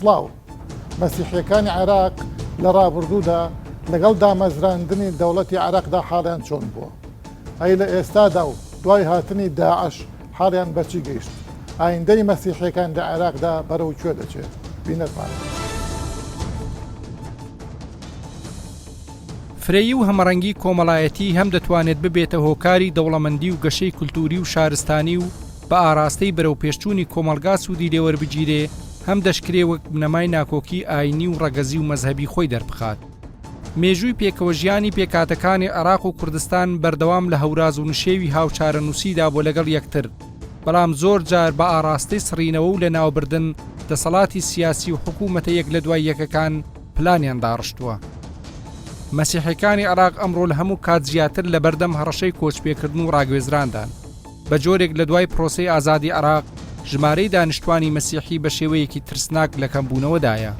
سڵاو مەسیحیەکانی عێراق لە ڕابردوودا لەگەڵ دامەزراندنی دەوڵەتی عێراقدا حاڵیان چۆن بووە ئەی لە ئێستادا و دوای هاتنی داعش حاڵیان بەچی گەیشت ئایندەی مەسیحیەکان لە عێراقدا بەرەو کوێ دەچێت بینەتمان فرەیی و هەمەڕەنگی کۆمەڵایەتی هەم دەتوانێت ببێتە هۆکاری دەوڵەمەندی و گەشەی کولتوری و شارستانی و بە ئاراستەی بەرەو پێشچوونی کۆمەلگا سوودی لێوەربگیرێ هەم دەشکرێ وەک بنەمای ناکۆکی ئاینی و ڕەگەزی و مەزهەبی خۆی دەربخات. مێژووی پێکەوە ژیانی پێکاتەکانی عێراق و کوردستان بەردەوام لە هەوراز و نشێوی هاوچارە نووسیدا بۆ لەگەڵ یەکتر، بەڵام زۆر جار بە ئاراستەی سڕینەوە و لە ناوبردن دەسەڵاتی سیاسی و حکوومەتە یەک لە دوای یەکەکان پلانیان داڕشتووە. مەسیحیەکانی عێراق ئەمڕۆ لە هەموو کات زیاتر لە بەردەم هەڕەشەی کۆچپێکردن و ڕاگوێزراندان. بە جۆرێک لە دوای پرۆسەی ئازادی عێراق ژمارەی دانیشتوانی مەسیحی بە شێوەیەکی ترسناک لە کەمبوونەوەدایە.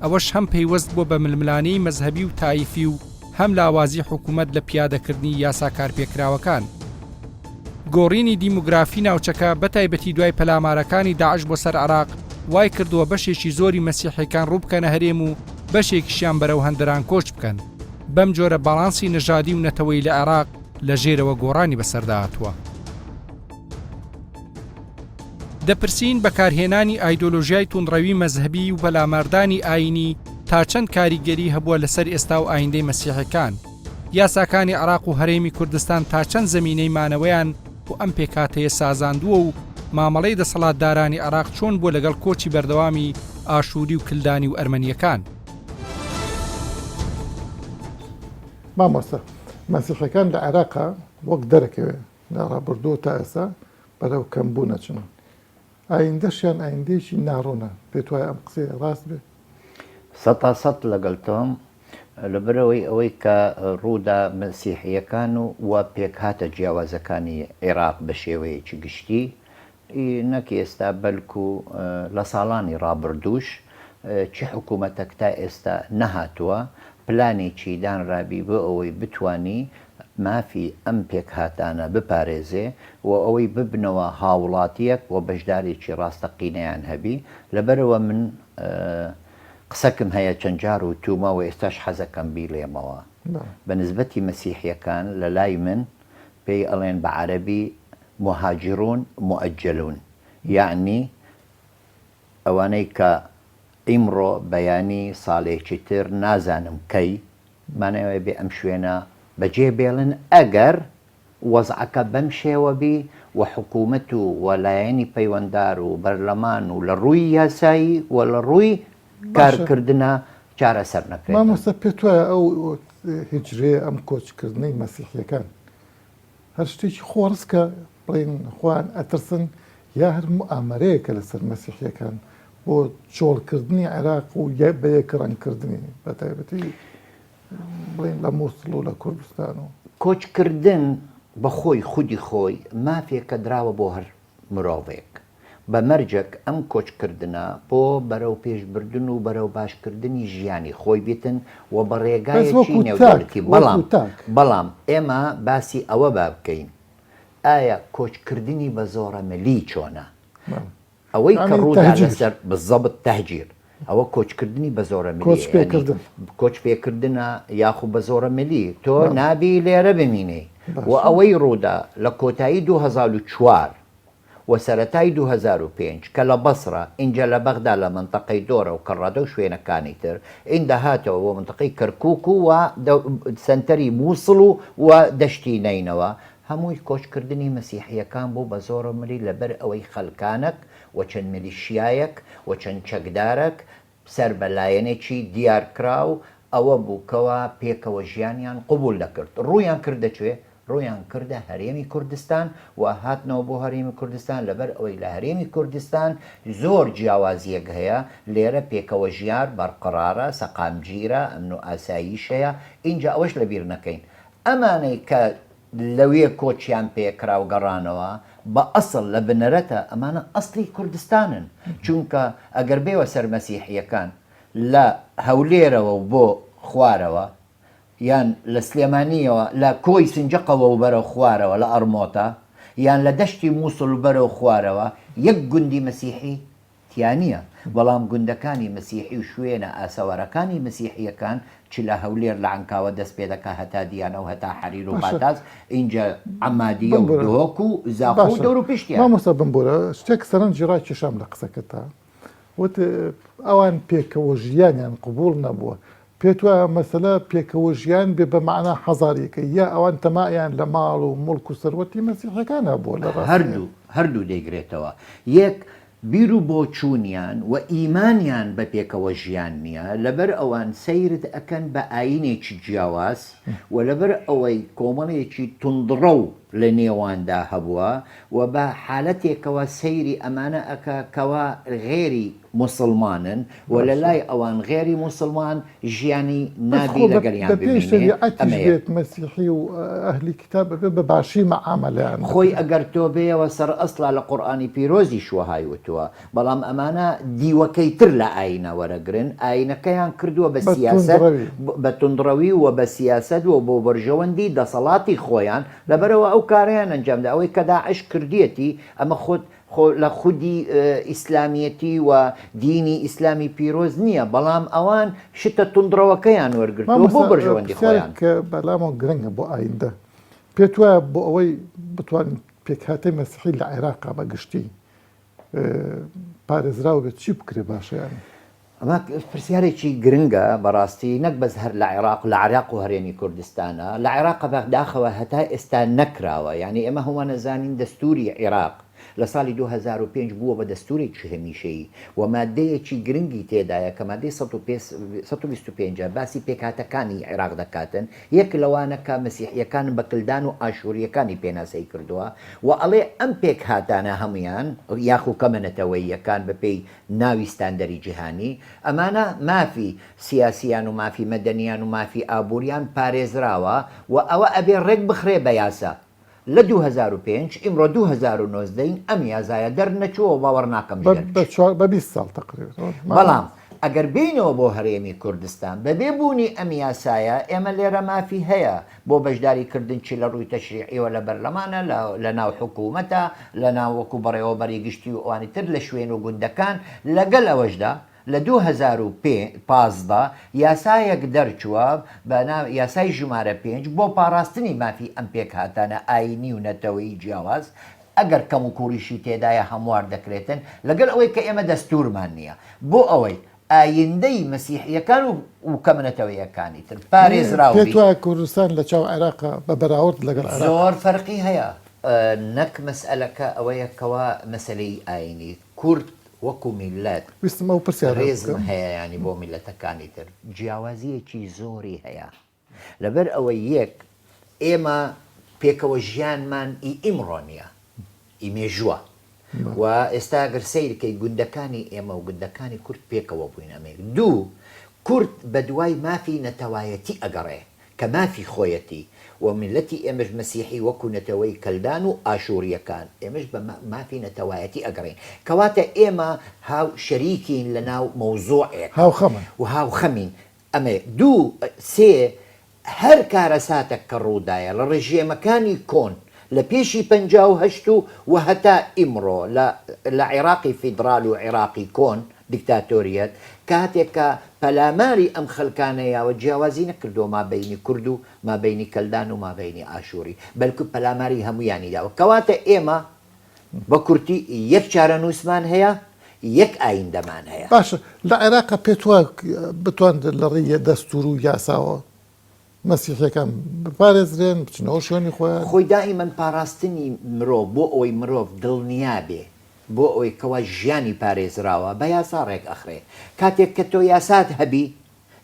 ئەوەش هەم پەیوەست بۆ بە ململانەی مەزهەبی و تایفی و هەم لاوازی حکوومەت لە پیادەکردنی یاسا کارپێکراوەکان. گۆڕینی دیموگرافی ناوچەکە بەتایبەتی دوای پەلامارەکانی داعش بۆ سەر عێراق وای کردووە بەشێکی زۆری مەسیحیەکان ڕووبکەنە هەرێم و بەشێکیشیان بەرەو هەندەران کۆچ بکەن. بەم جۆرە باڵانسی نەژادی و نەتەوەی لە عێراق لە ژێرەوە گۆڕانی بەسەردا هاتووە. دەپرسین بەکارهێنانی ئایدۆلۆژیای توندڕەوی مەزهەبی و بەلاماردانی ئاینی تا چەند کاریگەری هەبووە لەسەر ئێستا و ئایندەی مەسیحەکان. یاساکانی عێراق و هەرێمی کوردستان تا چەند زەمینەی مانەوەیان و ئەم پێکاتەیە سازاندووە و مامەڵەی دەسەڵاتدارانی عێراق چۆن بۆ لەگەڵ کۆچی بەردەوامی ئاشووری و کلدانی و ئەرمەنیەکان. مامۆستا مەسیحەکان لە عێراقا وەک دەرەکەوێ لە ڕابردووە تا ئێستا بەرەو کەمبوو نەچنەوە. ئایندەشیان ئایندەیەکی ناڕوونە پێت وایە ئەم قسەی ڕاست بێ؟ 100% لەگەڵتۆم لەبەرەوەی ئەوەی کە ڕوودا مەسیحیەکان و پێکهاتە جیاوازەکانی عێراق بە شێوەیەکی گشتی نەک ئێستا بەلکو لە ساڵانی ڕابردووش چی حکوومەتەک تا ئێستا نەهاتووە پلانێکی دانرابی بۆ ئەوەی بتوانی مافی ئەم پێکهاتانە بپارێزێ و ئەوەی ببنەوە هاوڵاتیەک و بەشدارێکی ڕاستەقینەیان هەبی. لەبەرەوە من قسەکم هەیە چەند جار و تومە و ئێستاش حەزەکەم بیڵێمەوە بە نسبەتی مەسیحیەکان لە لای من پێی ئەڵێن بە عەرەبی مهاجرون مؤجلون، یعنی ئەوانەی کە ئیمڕۆ بەیانی ساڵێکی تر نازانم کەی مانەوەی بێ ئەم شوێنە بەجێ بێڵن ئەگەر وەزعەکە بەم شێوەبی و حکوومەت و وەلایەنی پەیوەنددار و بەرلەمان و لە ڕووی یاسایی و لە ڕووی کارکردنە چارەسەر نەکرێت. مامۆستا پێت وایە ئەو هیجرێ ئەم کۆچکردنەی مەسیحیەکان هەر شتێکی خۆڕسکە بڵێن خوان ئەترسن یا هەر ئامارەیەکە لەسەر مەسیحیەکان بۆ چۆڵکردنی عێراق و بە یەکڕەنگکردنی بەتایبەتی بڵێن لە مووسڵ و لە کوردستان و کۆچکردن بە خۆی خودی خۆی مافێکە دراوە بۆ هەر مرۆڤێک بە مەرجێک ئەم کۆچکردنە بۆ بەرەو پێشبردن و بەرەو باشکردنی ژیانی خۆی بێتن و بە ڕێگایەکی نێودەوڵەتی. بەڵام ئێمە باسی ئەوە با بکەین ئایا کۆچکردنی بە زۆرە مەلی چۆنە؟ ئەوەی کە ڕوودا لەسەر بزەبت تەهجیر ئەوە کۆچکردنی بە زۆرە ملی کۆچ پێکردنە یاخو بە زۆرە ملی تۆ نابی لێرە بمینێ و ئەوەی ڕوودا لە کۆتایی 2004 و سەرەتای 2005 کە لە بەسرە اینجا لە بەغدا لە منتەقەی دۆرە و کەڕادە و شوێنەکانی تر ئیندا هاتەوە بۆ منتەقەی کەرکووک و سنتەری مووسڵ و دەشتی نینەوە هەمووی کۆچکردنی مەسیحیەکان بوو بە زۆرە ملی لەبەر ئەوەی خەلکانك و چەند میلیشیایەک و چەند چەکدارێک سەر بەلایەنێکی دیارکراو ئەوە بووکەوە پێکەوە ژیانیان قبول دەکرد. ڕوویان کردەکوێ ڕویان کردە هەرێمی کوردستان و هاتنەوە بۆ هەرێمی کوردستان لەبەر ئەوەی لە هەرێمی کوردستان زۆر جیاوازیەک هەیە لێرە پێکەوە ژیان بەرقەرارە سەقامگیرە ئەمن و ئاساییش هەیە. اینجا ئەوەش لەبیر نەکەین ئەمانەی کە لەوێ کۆچیان پێکرا و گەڕانەوە بە ئەسڵ لە بنەرەتە ئەمانە ئەسڵی کوردستانن چونکە ئەگەر بێوە سەر مەسیحیەکان لە هەولێرەوە و بۆ خوارەوە یان لە سلێمانیەوە لە کۆی سنجەقەوە و بەرەو خوارەوە لە ئەرمۆتە یان لە دەشتی مووسڵ بەرەو خوارەوە یەک گوندی مەسیحی تیانە بەڵام گوندەکانی مەسیحی و شوێنە ئاسەوارەکانی مەسیحیەکان چ لە هەولێر لە عنکاوە دەست پێ دەکە هەتا دیانە و هەتا حەریر و باتاز اینجا عەمادیە و دۆک و زاخۆ و دەور و پشتیان مامۆستا بمبورە شتێک سەرنجی ڕاکێشام لە قسەکەتە وت ئەوان پێکەوە ژیانیان قبول نەبووە پێت وایە مەسەلە پێکەوە ژیان بێ بە معنە حەزاریەکە یا ئەوان تەمایان لە ماڵ و مڵک و سەروەتی مەسیحەکان هەبووە لە هەردوو دەیگرێتەوە یەک بیر و بۆچوونیان و ئیمانیان بە پێکەوە ژیان نییە لەبەر ئەوان سەیرت ئەکەن بە ئاینێکی جیاواز و لەبەر ئەوەی کۆمەڵێکی توندڕە و لە نێواندا هەبووە و بە حالەتێکەوە سەیری ئەمانە ئەکە کەوا غێری مسلمانن و لە لای ئەوان غێری مسلمان ژیانی نابی لەگەڵیان بێت مەسیحی و ئەهلی کتاب بە باشی مەعامەلیان خۆی ئەگەر تۆ بێەوە سەر ئەسڵا لە قورئانی پیرۆزی شوهایوتووە بەڵام ئەمانە دیوەکەی تر لە ئاینە وەرەگرن ئاینەکەیان کردووە بە سیاست بە توندڕەوی و بە سیاست و بۆ بەرژەوەندی دەسەڵاتی خۆیان لەبەرەوە ئەو کاریان ئەنجامدا ئەوەی کە داعش کردیەتی ئەمە لە خودی ئیسلامیەتی و دینی ئیسلامی پیرۆز نییە بەڵام ئەوان شتە توندڕەوەکەیان وەرگرتووە بۆ بەرژەوەندی خۆیان کە بەلامەوە گرنگە بۆ ئایندە پێت وایە بۆ ئەوەی بتوانین پێکهاتەی مەسیحی لە عێراقا بەگشتی پارێزراو بێت چی بکرێ باشیان ئەمە پرسیارێکی گرنگە بەڕاستی نەک بەس هەر لە عێراق و هەرێمی کوردستانە لە عێراق بەداخەوە هەتا ئێستا نەکراوە یعنی ئێمە هەمان نەزانین دەستوری عێراق لە ساڵی 2005 بووە بە دەستورێکی هەمیشەیی و مادەیەکی گرنگی تێدایە کە مادەی 125 باسی پێکهاتەکانی عێراق دەکاتن یەک لەوانەکە مەسیحیەکان بە کلدان و ئاشوریەکانی پێناسەی کردووە و ئەڵێ ئەم پێکهاتانە هەمویان یاخو کەمەنەتەوەییەکان بەپێی ناوی ستاندەری جیهانی ئەمانە مافی سیاسیان و مافی مەدەنیان و مافی ئابووریان پارێزراوە و ئەوە ئەبێ ڕێک بخرێ بە یاسا لە 2005 ئیمڕۆ 2019 ئەم یازایە دەرنەچووە باوەڕ ناکەم بە 20 ساڵ تقریبا بەڵام ئەگەر بینەوە بۆ هەرێمی کوردستان بەبێ بوونی ئەم یاسایە ئێمە لێرە مافی هەیە بۆ بەشداریکردن چی لە ڕووی تەشریعیەوە لە بەرلەمانە لە ناو حکوومەتە لە ناوەکو بەڕێوەبەری گشتی و ئەوانی تر لە شوێن و گوندەکان لەگەڵ ئەوەشدا لە 2015 یاسایەک دەرچووە بە یاسای ژمارە 5 بۆ پاراستنی مافی ئەم پێکهاتانە ئاینی و نەتەوەی جیاواز ئەگەر کەم و کوڕیشی تێدایە هەموار دەکرێتن لەگەڵ ئەوەی کە ئێمە دەستورمان نییە بۆ ئەوەی ئایندەی مەسیحیەکان و کەمنەتەوەیەکانی تر پارێزراوە پێت وایە کوردستان لە چاو عێراقا بە بەراورد لەگەڵ زۆر فەرقی هەیە نەک مەسئلەکە ئەوەیە کەوا مەسەلەی ئاینی کورد وەکو میلەت ویستم ئەو پرسیار ڕێزم هەیە ینی بۆ میلەتەکانی تر جیاوازیەکی زۆری هەیە لەبەر ئەوەی یەک ئێمە پێکەوە ژیانمان ئیمڕۆ نییە ئیمێژووە و ئێستا گەر سەیرکەی گوندەکانی ئێمە و گوندەکانی کورد پێکەوە بووین ئەمێک دوو کورد بە دوای مافی نەتەوایەتی ئەگەڕێ کە مافی خۆیەتی و میلەتی ئێمەش مەسیحی وەکو نەتەوەی کەلدان و ئاشوریەکان ئێمەش بە مافی نەتەوایەتی ئەگەڕێن کەواتە ئێمە هاو شەریکین لە ناو مەوزوعێک و هاوخەمین ئەمێ دوو سێ هەر کارەساتێک کە ڕوودایە لە ڕژێمەکانی کۆن لە پێشی 58 و هەتا ئیمڕۆ لە عێراقی فیدرال و عێراقی کۆن دیکتاتۆریەت کاتێک کە پەلاماری ئەم خەلکانەیەوە جیاوازی نەکردو مابینی کورد و مابینی کەلدان و مابینی ئاشوری بەلکو پەلاماری هەمویانی داوە کەواتە ئێمە بە کورتی یەک چارە نووسمان هەیە یەک ئایندەمان هەیە باشە لە عێراقا پێت وایە بتوان لە ڕێیە دەستور و یاساوە مەسیحیەکان بپارێزرێن بچنەوە شوێنی خۆیان خۆی دائیمەن پاراستنی مرۆڤ بۆ ئەوەی مرۆڤ دڵنیا بێ بۆ ئەوەی کەوا ژیانی پارێزراوە بە یاسا ڕێک ئەخرێ کاتێک کە تۆ یاسات هەبی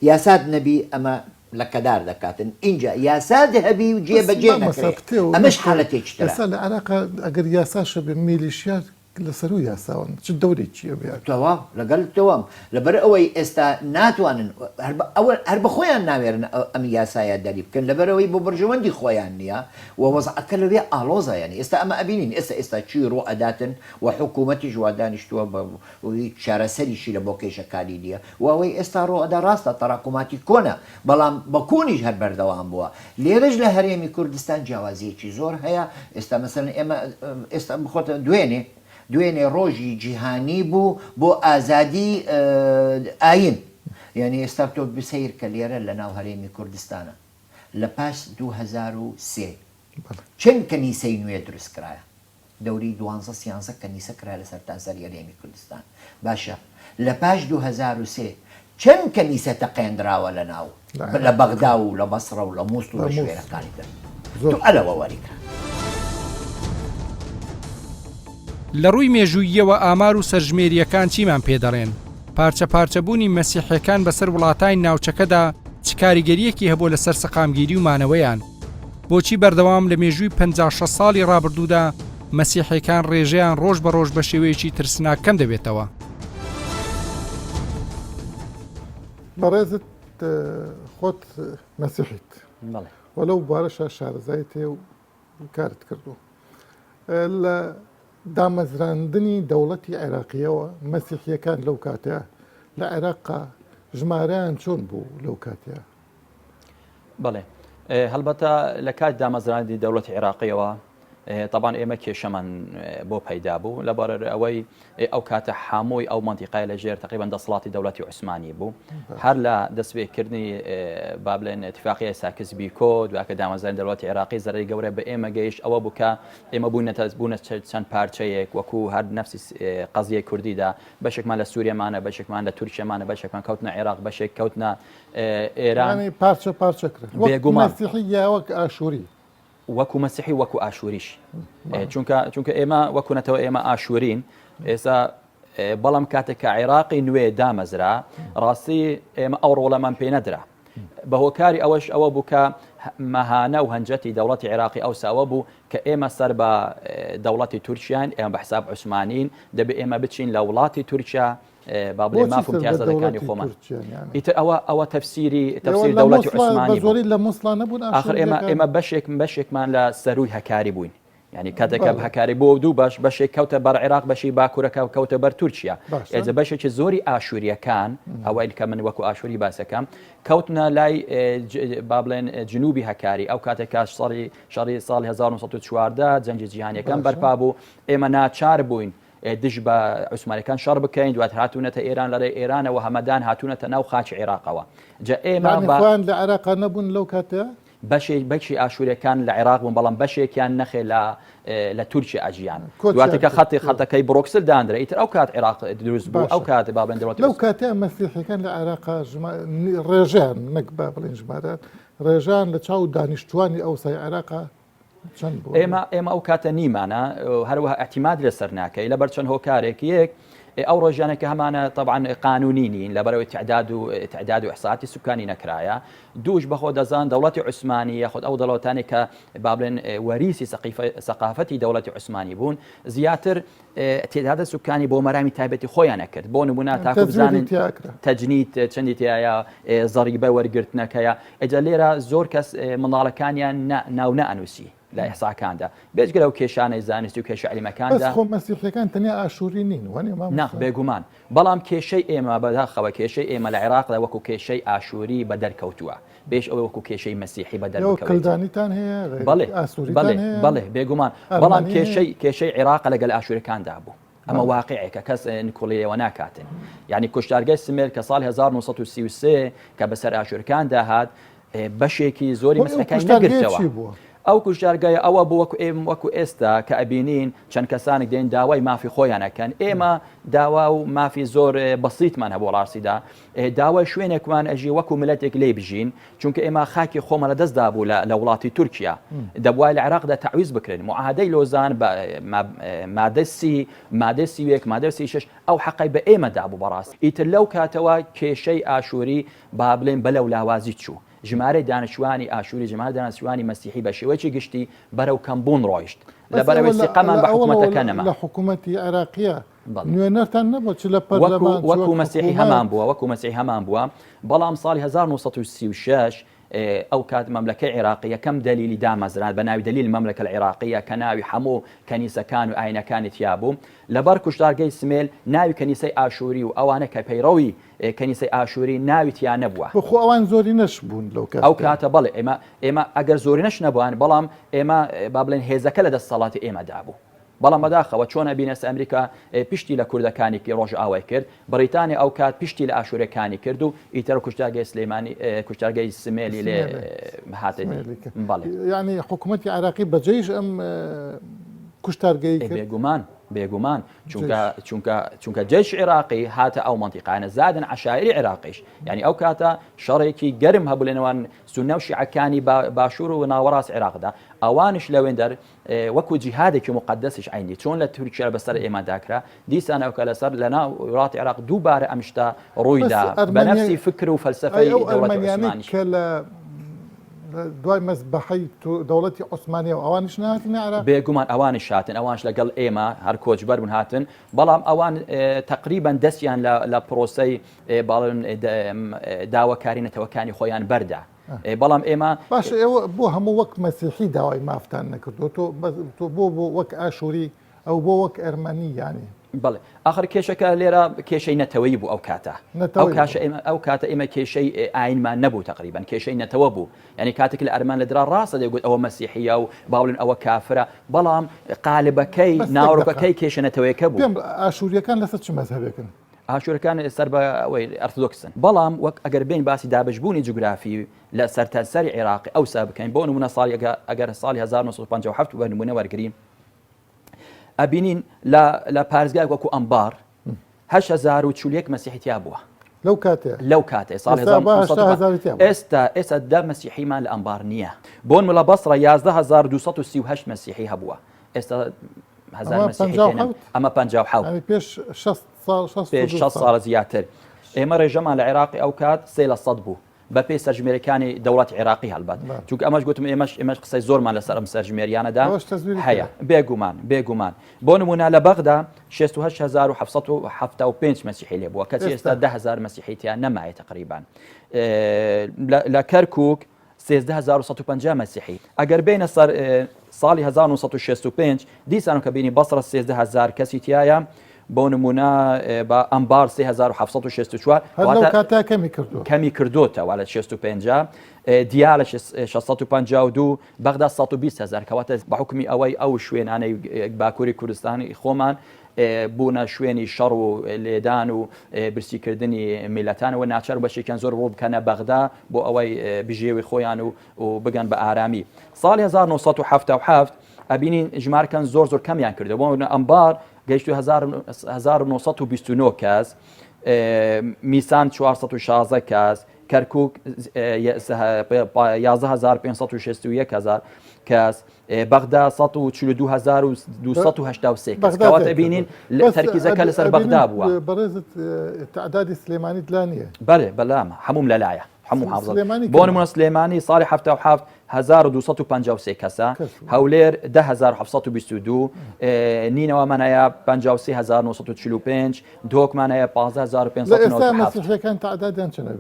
یاسات نەبی ئەمە لە کەدار دەکاتن اینجا یاسات هەبی و جێبەجێ نەکرێت ئەمەش حاڵەتێکی ترە لە عێراقا ئەگەر یاساشە بێ میلیشیات لەسەر و یاساون چ دەورێک چیە بێت تەواو لەگەڵ تەوام لەبەر ئەوەی ئێستا ناتوانن هەر بە خۆیان ناوێرن ئەم یاسایە دەری بکەن لەبەرەوەی بۆ بەرژەوەندی خۆیان نییە و وەزعەکە لەوێ ئالۆزە ینی ئێستا ئەمە ئەبینین ئێستا چی ڕۆ ئەداتن و حکوومەتی ژوادانیشتووە بە چارەسەریشی لە بۆ کێشەکانی دیە و ئەوەی ئێستا ڕۆ ئەدا ڕاستە تەراکوماتی کۆنە بەڵام بە کۆنیش هەر بەردەوام بووە لێرەش لە هەرێمی کوردستان جیاوازیەکی زۆر هەیە ئێستا مەسەرەن ئێمە ئێستا بخۆتە دوێنێ دوێنێ ڕۆژی جیهانی بوو بۆ ئازادی ئاین یعنی ئێستا تۆ بسیر کە لێرە لە ناو هەرێمی کوردستانە لە پاش 2003 چەند کەنیسەی نوێ دروستکرایە دەوری 12 کەنیسە کرا لە سەرتاسەر هەرێمی کوردستان باشە لە پاش 2003 چەند کەنیسە تەقێنراوە لە ناو لە بەغدا و لە بەسڕە و لە مووست و لە شوێنەکانی تر تۆ ئەلەوە وەریکە لە ڕووی مێژووییەوە ئامار و سەرژمێریەکان چیمان پێدەڕێن پارچە پارچەبوونی مەسیحیەکان بەسەر وڵاتانی ناوچەکەدا چ کاریگەریەکی هەبوو لەسەر سەقامگیری و مانەوەیان بۆچی بەردەوام لە مێژووی 56 ساڵی ڕابردوودا مەسیحیەکان ڕێژەیان ڕۆژ بە ڕۆژ بە شێوەیەکی ترسناک کەم دەبێتەوە بەڕێزت خۆت مەسیحیت وەلەو بارەشە شارەزای تێ و کارت کردو لە دامەزراندنی دەوڵەتی عێراقیەوە مەسیحیەکان لەو کاتەیە لە عێراقا ژمارەیان چۆن بوو لەو کاتەیە بەڵێ هەڵبەتە لە کات دامەزراندنی دەوڵەتی عێراقیەوە طبعا ئێمە کێشەمان بۆ پەیدا بوو لەبەر ئەوەی ئەو کاتە هەمووی ئەو منتیقای لەژێر تقریبا دەسەڵاتی دەوڵەتی عوسمانی بوو هەر لە دەستپێکردنی با بڵێن اتفاقیە ساکس بیکۆ دواتکە دامەزراندنی دەوڵەتی عێراقی زەرەری گەورە بە ئێمە گەیشت ئەوە بوو کە ئێمە بوونە چەند پارچەیەک وەکو هەر نفسی قەزیە کوردیدا بەشێکمان لە سووریەمانە بەشێکمان لە تورکیەمانە بەشێکمان کەوتنە عێراق بەشێک کەوتنە ئێران پارچە پارچەکرد بێگومان مەسیحی یا وەک ئاشووری وەکو مەسیحی وەکو ئاشووریش چونکە ئێمە وەکوونەتەوە ئێمە ئاشوورین ئێستا بەڵام کاتێک کە عێراقی نوێ دامەزرا ڕاستی ئێمە ئەو ڕۆڵەمان پێ نەدرا بە هۆکاری ئەوەش ئەوە بوو کە مەهانە و هەنجەتی دەوڵەتی عێراقی ئەوساوە بوو کە ئێمە سەر بە دەوڵەتی تورکیان ئێمە بە حساب عوسمانین دەبێ ئێمە بچین لە وڵاتی تورکیا با بڵێ مافم پیازەکانی خۆمان ئیتر ئەوە تەفسیری دەوڵەتی عوسمانی زۆری لە مووسڵان نەبوون آخر ئێمە بەشێکمان لە سەروی هەکاری بووین یعنی کاتێکە هەکاری بۆ دوو بەشێک کەوتە بەر عێراق بەشی باکوورەکە و کەوتە بەر تورکیا ئێجە بەشێکی زۆری ئاشووریەکان ئەوەی کە من وەکو ئاشووری باسەکەم کەوتنە لای با بڵێن جنوبی هەکاری ئەو کاتێکا شەڕی ساڵی 1914 جەنگی جیهانیەکان بەرپا بوو ئێمە ناچار بووین دژ بە عوسمانەکان شەڕ بکەین دوات هاتوونەتە ئێران لەرێ ئێرانەوە هەمەدان هاتوونەتە ناو خاچی عێراقەوە جا ئێمە لە عێراق نەبوون لەو کاتە بەشی ئاشوورەکان لە عێراق بوون بەڵام بەشێکیان نەخێ لە تورکی ئاژیان دواتەکە خەتەکەی بڕۆکسل دانرە ئیتر ئەو کات عێراق دروست بوو ئەو کات بابن دەوڵەتی لەو کاتە مەسیحیەکان لە عێراقا ڕێژیان نەک با بڵێن ژمارەت ڕێژان لە چاو دانیشتوانی ئەوسای عێراقا ئێمە ئەو کاتە نیمانە هەروەها احتیماد لەسەر ناکەی لەبەر چەند هۆکارێک یەک ئەو ڕۆژانێکە هەمانە طبعا قانونی نین لەبەرەوەی تعداد و ئەحساتی سوکانی نەکرایە دووش بەخۆ دەزان دەوڵەتی عوسمانی یاخود ئەو دەوڵەتانێک کە با بڵێن وەریسی سەقافەتی دەوڵەتی عوسمانی بوون زیاتر تعداد سوکانی بۆ مەرامی تایبەتی خۆیان نەکرد بۆ نمونە تاکو بزانن تەجنید چەندی تایە زەریبە وەرگرتنەکەیە ئەجا لێرە زۆر کەس منداڵەکانیان ناو نەئەنووسی لە ئێحساکاندا بێجگرە و کێشانەی زانستی و کێشە علیمەکاندا خۆ مەسیحیەکان تەنیا ئاشووری نین نەخ بێگومان بەڵام کێشەی ئێمە بەداخەوە کێشەی ئێمە لە عێراقدا وەکو کێشەی ئاشووری بە دەرکەوتووە بێش ئەوە وەکو کێشەی مەسیحی بە دەرکەوتووەکەلدانیتان هەیە بەڵێ بێگومان بەڵام کێشەی عێراق لەگەل ئاشوورەکاندا بوو ئەمە واقعێکە کەس نکۆڵیەوە ناکاتن یعنی کوشتارگای سمێر کە ساڵی 1933 کە بەسەر ئاشوورەکان داهات بەشێکی زۆری مەسلەکانی نەگرتەوە ئەو کوشتارگایە ئەوە بوو وەکو ئێستا کە ئەبینین چەند کەسانێک دێن داوای مافی خۆیانەکەن ئێمە داوا و مافی زۆر بەسیتمان هەبوو ڕاستیدا داوای شوێنێکمان ئەژی وەکو ملەتێک لێ بژین چونکە ئێمە خاکی خۆمە لە دەستدا بوو لە وڵاتی تورکیا دەبوای لە عێراقدا تعویز بکرێن معاهدەی لۆزان مادە 31 مادە 36 ئەو حەقی بە ئێمەدا بوو بەڕاست ئیتر لەو کاتەوە کێشەی ئاشووری با بڵێن بەلەو لاوازی چوو ژمارە دانیشتوانی ئاشووری ژمارە دانیشتوانی مەسیحی بە شێوەیەکی گشتی بەرەو کەمبوون ڕۆیشت لەبەرەوەی سیقەمان بە حکوومەتەکە نەما لە حکوومەتی عێراقیە نوێنەرتان نەبوو چ لە وەکو مەسیحی هەمان بووە بەڵام ساڵی 1936 ئەو کات مەملەکەی عێراقی یەکەم دەلیلی دامەزران بە ناوی دەلیل مەملەکە العێراقیە کە ناوی هەموو کەنیسەکان و ئاینەکانی تیا بوو لەبەر کوشتارگەی سمێل ناوی کەنیسەی ئاشووری و ئەوانە کە پەیڕەوی کەنیسەی ئاشووری ناوی تیا نەبووە بخۆ ئەوان زۆری نەش بوون لەو ئەو کاتە بەڵێ ئێمە ئەگەر زۆری نەش نەبووان بەڵام ئێمە با بڵێن هێزەکە لە دەستەڵاتی ئێمەدا بوو بەڵام بەداخەوە چۆن بینەس ئەمریکا پشتی لە کوردەکانێکی ڕۆژ ئاوای کرد بریتانیا ئەو کات پشتی لە ئاشوورەکانی کرد و ئیتر کوشتارگەی سلێمانی کوشتارگەی سمێلی لێ هاتنی بەڵێ یعنی حکوومەتی عراقی بەجێش ئەم کوشتارگەی بێگومان چونکە جێش عێراقی هاتە ئەو منطقانە زادن عشاعری عێراقیش یعنی ئەو کاتە شەڕێکی گەرم هەبوو لەنێوان سونە و شیعەکانی باشوور و ناوەڕاست عێراقدا ئەوانش لەوێن دەر وەکو جیهادێکی مقدسش عینی چۆن لە تورکیا بەسەر ئێمەداکرا دیسان ئەوکە لەسەر لە ناو وڵاتی عێراق دووبارە ئەم شتە ڕوویدا بە نەفسی فکر و فەلسفەی دەوڵەتی عوسمانی دوای مەزبەحەی دەوڵەتی عوسمانی و ئەوانش نهاتنە عێراق بێگومان ئەوانش هاتن ئەوانش لەگەڵ ئێمە هەر کۆچبەر بوون هاتن بەڵام ئەوان تقریبان دەستیان لە پرۆسەی باڵن داواکاری نەتەوەکانی خۆیان بەردا بەڵام ئێمە باش ئێوە بۆ هەموو وەک مەسیحی داوای مافتان نەکردو تۆ بۆ وەک ئاشووری ئەو بۆ وەک ئەرمەنی یانی بڵێ آخر کێشەکە لێرە کێشەی نەتەوەی بوو ئەو کاتە ئەو کاتە ئێمە کێشەی ئاینمان نەبوو تقریبان کێشەی نەتەوە بوو ینی کاتێک لە ئەرمان لە درا ڕاستە دەیگوت ئەوە مەسیحیە و باڵن ئەوە کافرە بەڵام قالبەکەی ناوڕۆکەکەی کێشە نەتەوەیەکە بوو ئاشووریەکان لەسەر چ مەزهبێکن ئاشوورەکان سەر بە ئەوەی ئەرتۆدۆکسن بەڵام وەک ئەگەر بین باسی دابشبوونی جوگرافی لە سەرتاسەری عێراقی ئەو سا بکەین بۆ نمونە ساڵی ئەگەر ساڵی 1957 بە نمونە وەرگرین ئەبینین لە پارێزگای وەکو ئەمبار 8,041 مەسیحیتیا بووە لەو کاتێ ساڵ ئێستا دا مەسیحیمان لە ئەمبار نییە بۆن مڵە بەسڕە 11,238 مەسیحی هەبووە ئێستا ئەمە 57 پێش 6 ساڵە زیاتر ئێمە ڕێژەمان لە عێراقی ئەو کات 3% بوو بە پێی سەرژمێرەکانی دەوڵەتی عێراقی هەڵبەت چونکە ئەمەش گوتم ئێمەش قسەی زۆرمان لەسەر ئەم سەرژمێریانەدا هەیە بێگومان بۆ نمونە لە بەغدا 68,775 مەسیحی لێ بووە کەچی ئێستا 10,000 مەسیحیتیان نەمایە تقریبان لە کەرکووک 13,150 مەسیحی ئەگەر بینە سەر ساڵی 1965 دیسان کە بینی بەسڕە 13,000 کەسی تایە بۆ نمونە بە ئەمبار 3,764 کەمی کردوتەوە لە 65 دیا لە 652 بەغدا 120,000 کەواتە بە حکمی ئەوەی ئەو شوێنانەی باکووری کوردستانی خۆمان بوونە شوێنی شەڕ و لێدان و برسیکردنی میلەتانەوە ناچار بەشێکیان زۆر ڕوو بکەنە بەغدا بۆ ئەوەی بژێوی خۆیان و بگەن بە ئارامی ساڵی 1970 ئەبینین ژمارەکان زۆر کەمیان کردو بۆ ئەمبار گەیشت 1929 کەس میسان 416 کەس کەرکووک 11,561 کەس بەغدا 142,283 کەس کەواتە بینین تەرکیزەکە لەسەر بەغدا بووە بەڕێزت تعدادی سلێمانی دلانیە بەلام هەموو لەلایە هەموو حافظ بۆ نمونە سلێمانی ساڵی 77 1253 کەسە هەولێر 10,722 نینەوەمانەیە 53,945 دۆکمانەیە 15,597 تعدادیان چنە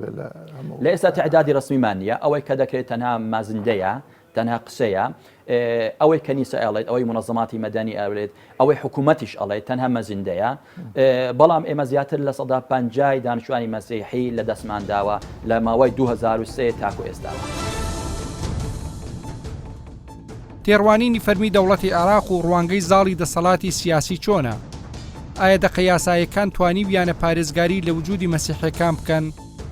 لە ئێستا تعدادی ڕسمیمان نییە ئەوەی کە دەکرێت تەنها مازندەیە تەنها قسەیە ئەوەی کەنیسە ئەڵێت ئەوەی منەظەماتی مەدەنی ئەولێت ئەوەی حکوومەتیش ئەڵێت تەنها مەزیندەیە بەڵام ئێمە زیاتر لە 150 دانیشتوانی مەسیحی لە دەستمان داوە لە ماوەی 2003 تاکو ئێستاوە. تێڕوانینی فەرمی دەوڵەتی عێراق و ڕوانگەی زاڵی دەسەڵاتی سیاسی چۆنە؟ ئایا دەقە یاسایەکان توانی بیانە پارێزگاری لە وجودی مەسیحیەکان بکەن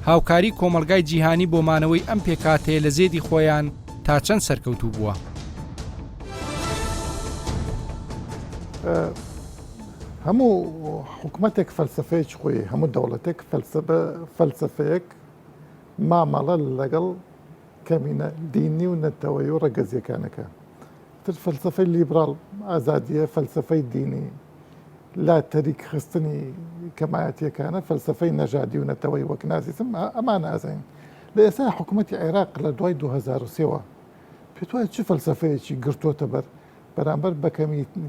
هاوکاری کۆمەلگای جیهانی بۆ مانەوەی ئەم پێکاتەیە لە زێدی خۆیان تا چەند سەرکەوتوو بووە؟ هەموو حکوومەتێک فەلسفەیەک خۆی هەموو دەوڵەتێک فەلسفەیەک مامەڵە لەگەڵ کەمینە دینی و نەتەوەی و ڕەگەزیەکانەکە تر فەلسفەی لیبرال ئازادیە فەلسفەی دینی لا تەریک خستنی کەمایەتیەکانە فەلسفەی نەژادی و نەتەوەی وەک نازیزم ئەمان ئازین لە ئێستا حکوومەتی عێراق لە دوای 2003ەوە پێت وایە چ فەلسفەیەکی گرتوۆتە بەرامبەر بە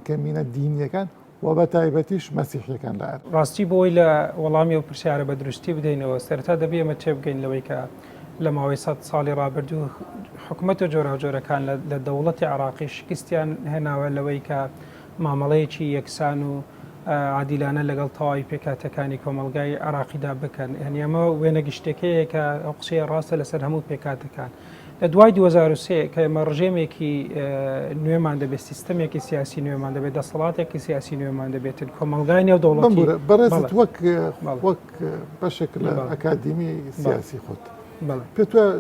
کەمینە دینیەکان و بە تایبەتیش مەسیحیەکان لە عێراق ڕاستی بۆی لە وەڵامی و پرسیارە بە دروستی بدەینەوە سەرەتا دەبێ ئەمە تێ بگەین لەوەی کە لە ماوەی 100 ساڵی ڕابردوو حکوومەتە جۆرەکان لە دەوڵەتی عێراقی شکستیان هێناوە لەوەی کە مامەڵەیەکی یەکسان و عادیلانە لەگەڵ تەواوی پێکاتەکانی کۆمەلگای عێراقیدا بکەن هەنی ئەمە وێنە گشتەکەیە کە ئەو قسەیە ڕاستە لەسەر هەموو پێکاتەکان لە دوای 2023 کە ئێمە ڕژێمێکی نوێمان دەبێت سیستەمێکی سیاسی نوێمان دەبێت دەسەڵاتێکی سیاسی نوێمان دەبێتن کۆمەلگای نێودەوڵەتی بەڕێزت وەک بەشێک لە ئەکادیمی سیاسی خۆت پێت وایە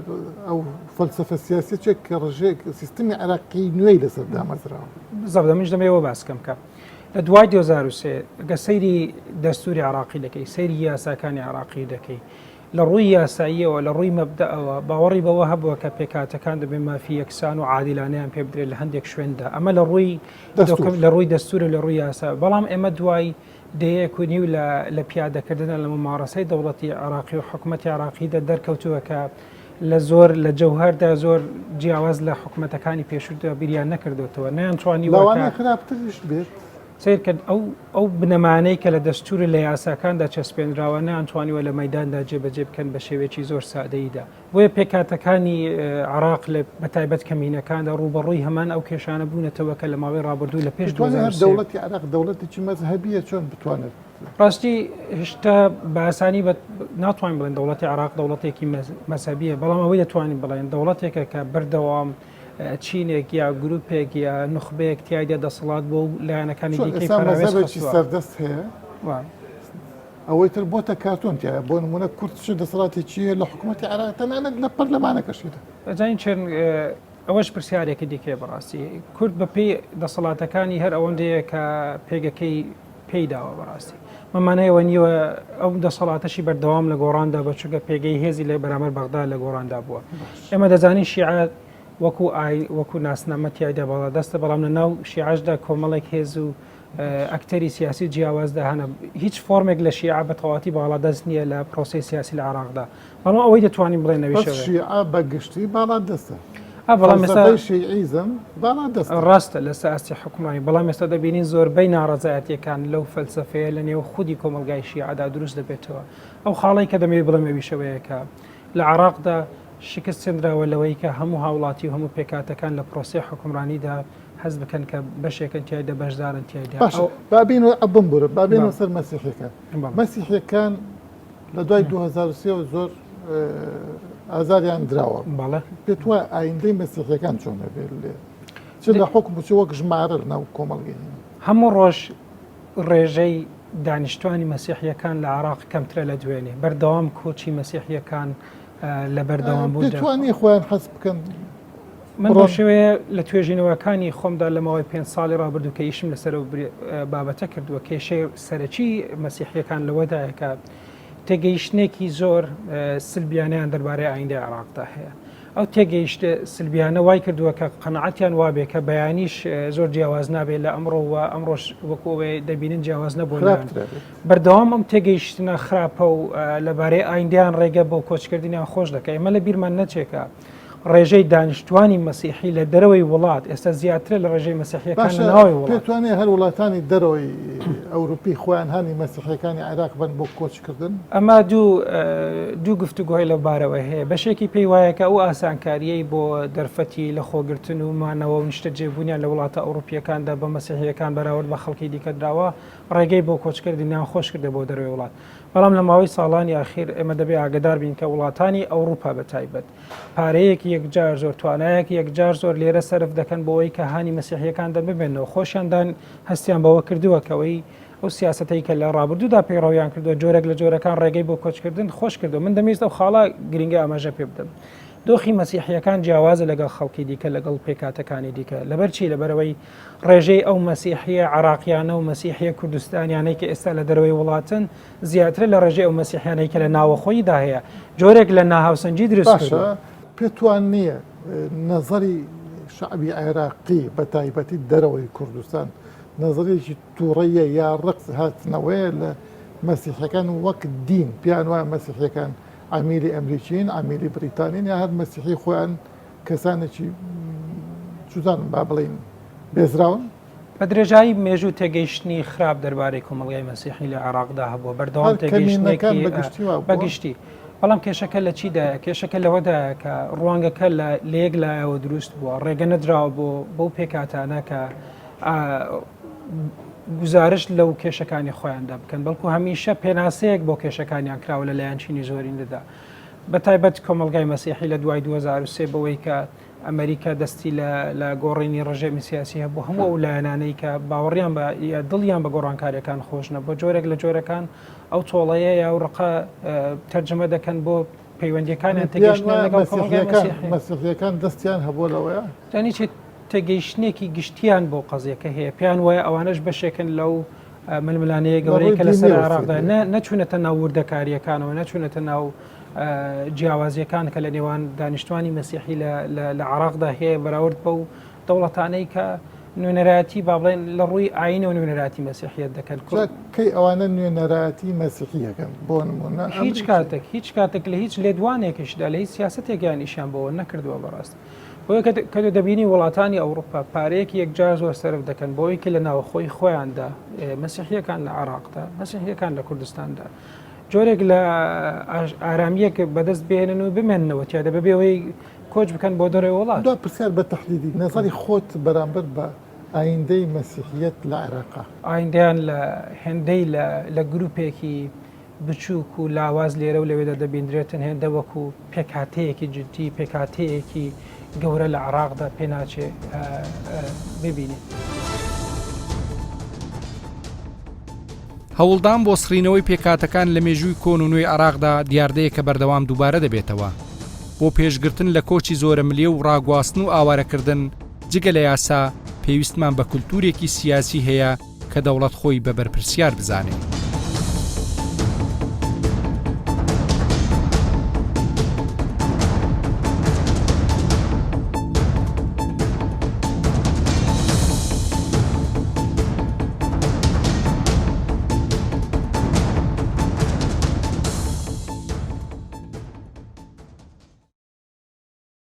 ئەو فەلسەفە سیاسی چێک کە ڕژێک سیستمی عێراقی نوێی لەسەر دامەزراوە زەبدە منش دەمەوە باسکەم کە لە دوای 2023 گە سەیری دەستوری عراقی دەکەی سەیری یاساکانی عراقی دەکەی لە ڕووی یاساییەوە لە ڕووی مەبدەئەوە باوەڕی بەوە هەبووە کە پێکاتەکان دەبێت مافی یەکسان و عادلانەیان پێ بدرێت لە هەندێک شوێندا ئەمە لە ڕووی دەستور و لە ڕووی یاسا بەڵام ئێمە دوای دەیەک و نیو لە پیادەکردنە لە ممارەسەی دەوڵەتی عراقی و حکوومەتی عراقیدا دەرکەوتووە کە لە زۆر لە جەوهەردا زۆر جیاواز لە حکوومەتەکانی پێشووتە بیریان نەکردوێتەوە نەیانتوانی خراپترش بێت سیرکرد ئەو بنەمانەی کە لە دەستور لە یاساکاندا چەسپێنراوە نەیانتوانیوە لە مەداندا جێبەجێ بکەن بە شێوێکی زۆر سادەییدا بۆیە پێکاتەکانی عراق لە بەتایبەت کەمینەکاندا ڕوبەڕووی هەمان ئەو کێشانە بوونەتەوە کە لە ماوەی ڕابردوو لە پێش دەوڵەتی عراق دەوڵەتێکی مەزهەبیە چۆن بتوانێت ڕاستی هێشتا باسانی ناتوانین بڵێن دەوڵەتی عراق دەوڵەتێکی مەسەبیە بەڵام ئەوەی دەتوانین بڵێن دەوڵەتێکە کە بەردەوام چینێک یا گروپێک یا نخبەیەک تایدا دەسەڵات بۆ لایەنەکانی دیکەی پەراوێزی سەردەست هەیە ئەوەی تر بۆتە کارتۆنتیایە بۆ نمونە کورتش دەسەڵاتێکیە لە حکوومەتی عراق تەنانەت لە پەرلەمانەکەشیدا ئەجاین چێن ئەوەش پرسیارێکی دیکێ بەڕاستی کورد بە پێی دەسەڵاتەکانی هەر ئەوەندەیە کە پێگەکەی پێیداوە بەڕاستی مەمانەیەوە نیوە ئەو دەسەڵاتەشی بەردەوام لە گۆڕاندا بەچووکە پێگەی هێزی لە بەرامبەر بەغدا لە گۆڕاندا بووە ئێمە دەزانین شیعە وەکو ناسنامەتیایدا بەڵا دەستە بەڵام لە ناو شیعەشدا کۆمەڵێک هێز و ئەکتەری سیاسی جیاوازدا هەنە هیچ فۆرمێک لە شیعە بە تەواتی باڵا دەست نییە لە پرۆسی سیاسی لە عراقدا بەڵام ئەوەی دەتوانین بڵێنەوەی شیعە بەگشتی باڵا دەستە بەڵام ئێستا شیعیزم باڵا دەست ڕاستە لە سیاسی حکومانی بەڵام ئێستا دەبینین زۆربەی ناڕەزایەتیەکان لەو فەلسەفەیە لە نێو خودی کۆمەلگای شیعەدا دروست دەبێتەوە ئەو خاڵی کە دەمەوێت بڵێمەویشەوەیە کە لە عراقدا شکست سێنراوە لەوەی کە هەموو هاوڵاتی و هەموو پێکاتەکان لە پرۆسی حکومڕانیدا حەز بکەن کە بەشێکن تایدا بەشدارن تایدا بابین و ئەبم بورە بابین سەر مەسیحەکان مەسیحەکان لە دوای 2023 زۆر ئازاریان دراوە بەڵێ پێت وایە ئایندەی مەسیحەکان چۆنە بێت لێ چ لە حکم بچ وەک ژمارە ناو کۆمەڵگەی هەموو ڕۆژ ڕێژەی دانیشتوانی مەسیحیەکان لە عراق کەمترە لە دوێنێ بەردەوام کۆچی مەسیحیەکان لە بەردەوام بوو دەتوانی خۆیان حەز بکەن من بۆ شێوەیە لە توێژینەوەکانی خۆمدا لە ماوەی 5 ساڵی ڕابردوو کە ئیشم لەسەر بابەتە کردووە کێشەی سەرەکی مەسیحیەکان لەوەدایە کە تێگەیشتێکی زۆر سلبیانیان دەربارەی ئایندەی عراقدا هەیە ئەو تێگەیشتە سلبیانە وای کردووە کە قەنەعەتیان وابێ کە بەیانیش زۆر جیاواز نابێت لە ئەمڕۆوە ئەمڕۆژ وەکۆوێ دەبینن جیاواز نەبوو بەردەوام ئەم تێگەیشتنە خراپە و لەبارەی ئایندیان ڕێگە بۆ کۆچکردنیان خۆش دەکەی ئەمە لە بیرمان نەچێکە ڕێژەی دانیشتوانی مەسیحی لە دەرەوەی وڵات ئێستا زیاترە لە ڕێژەی مەسیحیەکان ناوی وڵات پێتوانێت هەر وڵاتانی دەرەوەی ئەوروپی خۆیان هەنی مەسیحیەکانی عێراق بن بۆ کۆچکردن ئەمە دوو گفتوگۆی لە بارەوە هەیە بەشێکی پێی وایە کە ئەو ئاسانکاریەی بۆ دەرفەتی لە خۆگرتن و مانەوە و نیشتە جێبوونیان لە وڵاتە ئەوروپیەکاندا بە مەسیحیەکان بەراورد بە خەڵکی دیکە دراوە ڕێگەی بۆ کۆچکردنیان خۆش کردە بۆ دەروێ وڵات بەڵام لە ماوەی ساڵانی ئاخیر ئێمە دەبێت ئاگدار بین کە وڵاتانی ئەوروپا بەتایبەت پارەیەکی یەکجار زۆر توانایەکی یەکجار زۆر لێرە سەرف دەکەن بۆەوەی کە هانی مەسیحیەکان دەببێنەوە خۆشیاندان هەستیان بەوە کردووەکەوەی ئەو سیاستەی کە لە ڕابردوودا پەیڕەویان کردووە جۆرێک لە جۆرەکان ڕێگەی بۆ کۆچکردن خۆش کردو من دەمویست ئەو خاڵە گرنگە ئاماژە پێ بدەم دۆخی مەسیحیەکان جیاوازە لەگەڵ خەڵکی دیکە لەگەڵ پێکاتەکانی دیکە لەبەرچی لەبەرەوەی ڕێژەی ئەو مەسیحیە عراقیانە و مەسیحیە کوردستانیانەی کە ئێستا لە دەرەوەی وڵاتن زیاتر لە ڕێژەی ئەو مەسیحیانەی کە لە ناوەخۆیدا هەیە جۆرێک لە ناهاوسەنجی دروست کردووە پێتوان نییە نەزەری شعبی عێراقی بە تایبەتی دەرەوەی کوردستان نەزەرێکی تووڕەیە یا ڕقس هاتنەوەیە لە مەسیحەکان وەک دین پیان وایە مەسیحەکان عمیلی ئەمریکین عمیلی بریتانین یا هەر مەسیحی خۆیان کەسانێکی جوزانم با بڵین بێزراون بە درێژایی مێژوو تێگەیشتنی خراپ دەربارەی کۆمەڵگای مەسیحی لە عراقدا هەبووە بەردەوام تێگەیشتێکی بەگشتی بەڵام کێشەکە لە چیدایە کێشەکە لەوەدایە کە ڕوانگەکە لە یەک لایەوە دروست بووە ڕێگە نەدراوە بۆ پێکاتانە کە گزارش لەو کێشەکانی خۆیاندا بکەن بەڵکو هەمیشە پێناسەیەک بۆ کێشەکانیان کراوە لە لایەن چینی زۆرین دەدا بە تایبەت کۆمەلگای مەسیحی لە دوای 2023 بەوەی کە ئەمریکا دەستی لە گۆڕینی ڕژێمی سیاسی هەبوو هەموو ئەو لایەنانەی کە باوەڕیان بە دڵیان بە گۆڕانکاریەکان خۆشنە بۆ جۆرێک لە جۆرەکان ئەو تۆڵەیە یا ڕقە تەرجمە دەکەن بۆ پەیوەندیەکانیان تێگەیشتن لەگەڵ مەسیحیەکان دەستیان هەبوو لەوەیە جانی چێت تێگەیشتنێکی گشتیان بۆ قەزیەکە هەیە پێیان وایە ئەوانش بەشێکن لەو ململانەیە گەورەی کە لەسەر عێراقدا نەچوونەتە ناو وردەکاریەکانەوە نەچوونەتە ناو جیاوازیەکان کە لە نێوان دانیشتوانی مەسیحی لە عێراقدا هەیە بەراورد بە و دەوڵەتانەی کە نوێنەرایەتی با بڵێن لە ڕووی ئاینە و نوێنەراتی مەسیحیەت دەکەن کەی ئەوانە نوێنەراتی مەسیحیەکەن بۆ نمونە هیچ کاتێک لە هیچ لێدوانێکیشدا لە هیچ سیاسەتێکیان نیشان بەوە نەکردووە بەڕاست بۆیە کە دەبینی وڵاتانی ئەوروپا پارەیەکی یەکجار زۆر سەرف دەکەن بۆی کە لە ناوخۆی خۆیاندا مەسیحیەکان لە عێراقدا مەسیحیەکان لە کوردستاندا جۆرێک لە ئارامیەک بەدەست بێنن و بمێننەوە تیادا بەبێەوەی کۆچ بکەن بۆ دەرەوەی وڵات دو پرسیار بە تەحلیلی نەزاری خۆت بەرامبەر بە ئایندەی مەسیحیەت لە عێراقا ئایندەیان لە هێندەی لە گروپێکی بچووک و لاواز لێرە و لەوێدا دەبیندرێتن هێندە وەکو پێکاتەیەکی جدی پێکاتەیەکی گەورە لە عێراقدا پێناچێ ببینێت. هەوڵدان بۆ سڕینەوەی پێکاتەکان لە مێژووی کۆن و نوێی عێراقدا دیاردەیە کە بەردەوام دووبارە دەبێتەوە بۆ پێشگرتن لە کۆچی زۆرە ملیە و ڕاگواستن و ئاوارەکردن جگە لە یاسا پێویستمان بە کولتورێکی سیاسی هەیە کە دەوڵەت خۆی بە بەرپرسیار بزانێت.